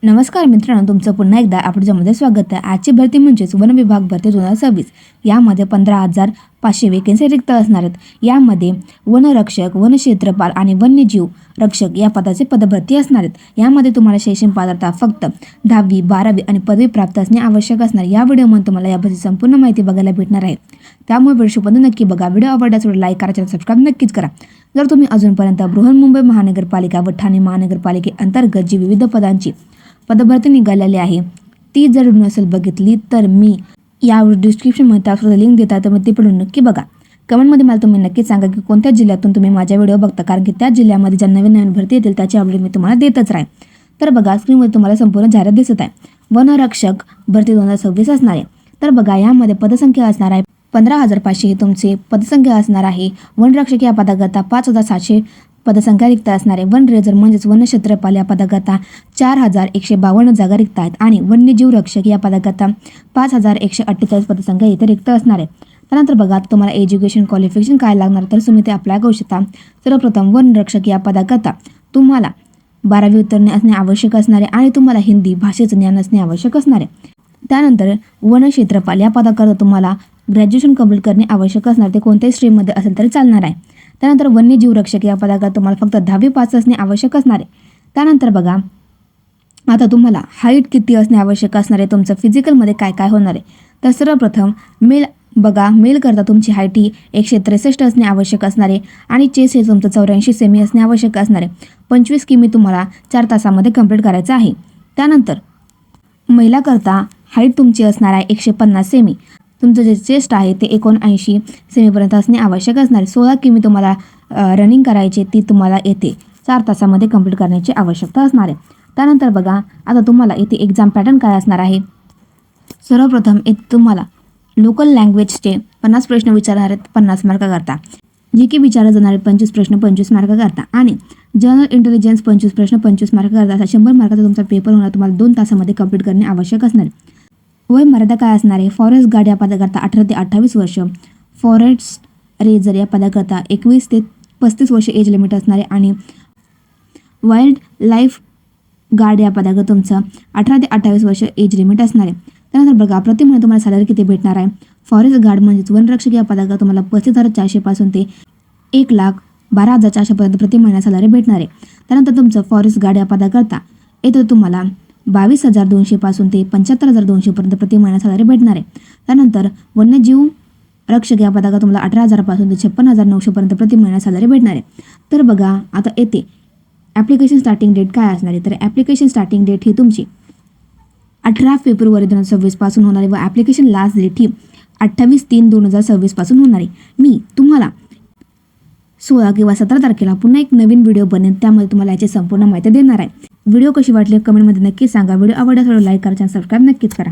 नमस्कार मित्रांनो, तुमचं पुन्हा एकदा आपल्यामध्ये स्वागत आहे। आजची भरती म्हणजेच वन विभाग भरती 2026। यामध्ये 15,500 वेकेन्सी रिक्त असणार आहेत। यामध्ये वनरक्षक, वनक्षेत्रपाल आणि वन्यजीव रक्षक या पदाचे पदभरती असणार आहेत। यामध्ये तुम्हाला शैक्षणिक पात्रता फक्त 10वी, 12वी आणि पदवी प्राप्त असणे आवश्यक असणार। या व्हिडिओमध्ये तुम्हाला याबद्दल संपूर्ण माहिती बघायला भेटणार आहे। त्यामुळे व्हिडिओ नक्की बघा। व्हिडिओ आवडल्यास लाईक करा, चॅनल सबस्क्राइब नक्कीच करा। जर तुम्ही अजूनपर्यंत बृहन्मुंबई महानगरपालिका व ठाणे महानगरपालिके अंतर्गत जी विविध पदांची पदभरती निघालेली आहे ती जर नसेल बघितली तर मी या डिस्क्रिप्शनमध्ये त्यावर लिंक देता, तर ते पण नक्की बघा। कमेंटमध्ये मला तुम्ही नक्की सांगा की कोणत्या जिल्ह्यातून तुम्ही माझ्या व्हिडिओ बघता, कारण की त्या जिल्ह्यामध्ये ज्या नवीन भरती येतील त्याची अपडेट मी तुम्हाला देतच राहील। तर बघा, स्क्रीनमध्ये तुम्हाला संपूर्ण जाहिरात दिसत आहे। वनरक्षक भरती 2026 असणार आहे। तर बघा, यामध्ये पदसंख्या असणार आहे 15,500 ही तुमची पदसंख्या असणार आहे। वनरक्षक या पदाकरता 5,700 पदसंख्या रिक्त असणार आहे। वन रेंजर म्हणजेच वनक्षेत्रपाल या पदाकरता 4,152 जागा रिक्त आहेत आणि वन्यजीव रक्षक या पदाकरता 5,148 पदसंख्या इथे रिक्त असणार आहे। त्यानंतर बघा, तुम्हाला एज्युकेशन क्वालिफिकेशन काय लागणार, तर तुम्ही ते अप्लाय करू शकता। सर्वप्रथम वनरक्षक या पदाकरता तुम्हाला 12वी उत्तीर्ण असणे आवश्यक असणार आहे आणि तुम्हाला हिंदी भाषेचं ज्ञान असणे आवश्यक असणार आहे। त्यानंतर वनक्षेत्रपाल या पदाकरता तुम्हाला ग्रॅज्युएशन कंप्लीट करणे आवश्यक असणार, ते कोणत्याही स्ट्रीममध्ये असेल तरी चालणार आहे। त्यानंतर वन्यजीव रक्षक या पदाकरता तुम्हाला फक्त 10वी पास असणे आवश्यक असणार आहे। त्यानंतर बघा, आता तुम्हाला हाईट किती असणे आवश्यक असणार आहे, तुमचं फिजिकलमध्ये काय काय होणार आहे। तर सर्वप्रथम मेल करता तुमची हाईट ही 163 असणे आवश्यक असणार आहे आणि चेस हे तुमचं 84 सेमी असणे आवश्यक असणार आहे। 25 किमी तुम्हाला 4 तासामध्ये कंप्लीट करायचं आहे। त्यानंतर महिला करता हाईट तुमची असणार आहे 150 सेमी। तुमचं जे चेस्ट आहे ते 79 सेमीपर्यंत असणे आवश्यक असणार आहे। 16 किमी तुम्हाला रनिंग करायचे, ती तुम्हाला येथे 4 तासामध्ये कंप्लीट करण्याची आवश्यकता असणार आहे। त्यानंतर बघा, आता तुम्हाला येथे एक्झाम पॅटर्न काय असणार आहे। सर्वप्रथम तुम्हाला लोकल लँग्वेजचे 50 प्रश्न विचारणार आहेत 50 मार्काकरता, जे की विचारले जाणारे 25 प्रश्न 25 मार्काकरता आणि जनरल इंटेलिजन्स 25 प्रश्न 25 मार्काकरता असा 100 मार्काचा तुमचा पेपर होणार, तुम्हाला 2 तासामध्ये कंप्लीट करणे आवश्यक असणार आहे। वय मर्यादा काय असणार आहे। फॉरेस्ट गार्ड या पदाकरता 18 ते 28 वर्ष, फॉरेस्ट रेंजर या पदाकरता 21 ते 35 वर्ष एज लिमिट असणार आहे आणि वाईल्ड लाईफ गार्ड या पदाकरता तुमचं 18 ते 28 वर्ष एज लिमिट असणार आहे। त्यानंतर बघा, प्रति महिना तुम्हाला सॅलरी किती भेटणार आहे। फॉरेस्ट गार्ड म्हणजेच वनरक्षक या पदाकरता तुम्हाला 35,400 पासून ते 1,12,400 पर्यंत प्रति महिना सॅलरी भेटणार आहे। त्यानंतर तुमचं फॉरेस्ट गार्ड या पदाकरता येथे तुम्हाला 22,200 पासून ते 75,200 पर्यंत प्रति महिना सॅलरी भेटणार आहे। त्यानंतर वन्यजीव रक्षक या पदाकरता तुम्हाला 18,000 पासून ते 56,900 पर्यंत प्रति महिना सॅलरी भेटणार आहे। तर बघा, आता येथे ॲप्लिकेशन स्टार्टिंग डेट काय असणार आहे, तर ॲप्लिकेशन स्टार्टिंग डेट ही तुमची 18 फेब्रुवारी 2026 पासून होणार आहे व ॲप्लिकेशन लास्ट डेट ही 28/3/2026 पासून होणार आहे। मी तुम्हाला 16 किंवा 17 तारखेला पुन्हा एक नवीन व्हिडिओ बनेल, त्यामध्ये तुम्हाला याची संपूर्ण माहिती देणार आहे। व्हिडिओ कशी वाटली कमेंटमध्ये नक्की सांगा। व्हिडिओ आवडल्यास लाईक करा, चॅनल सबस्क्राइब नक्कीच करा।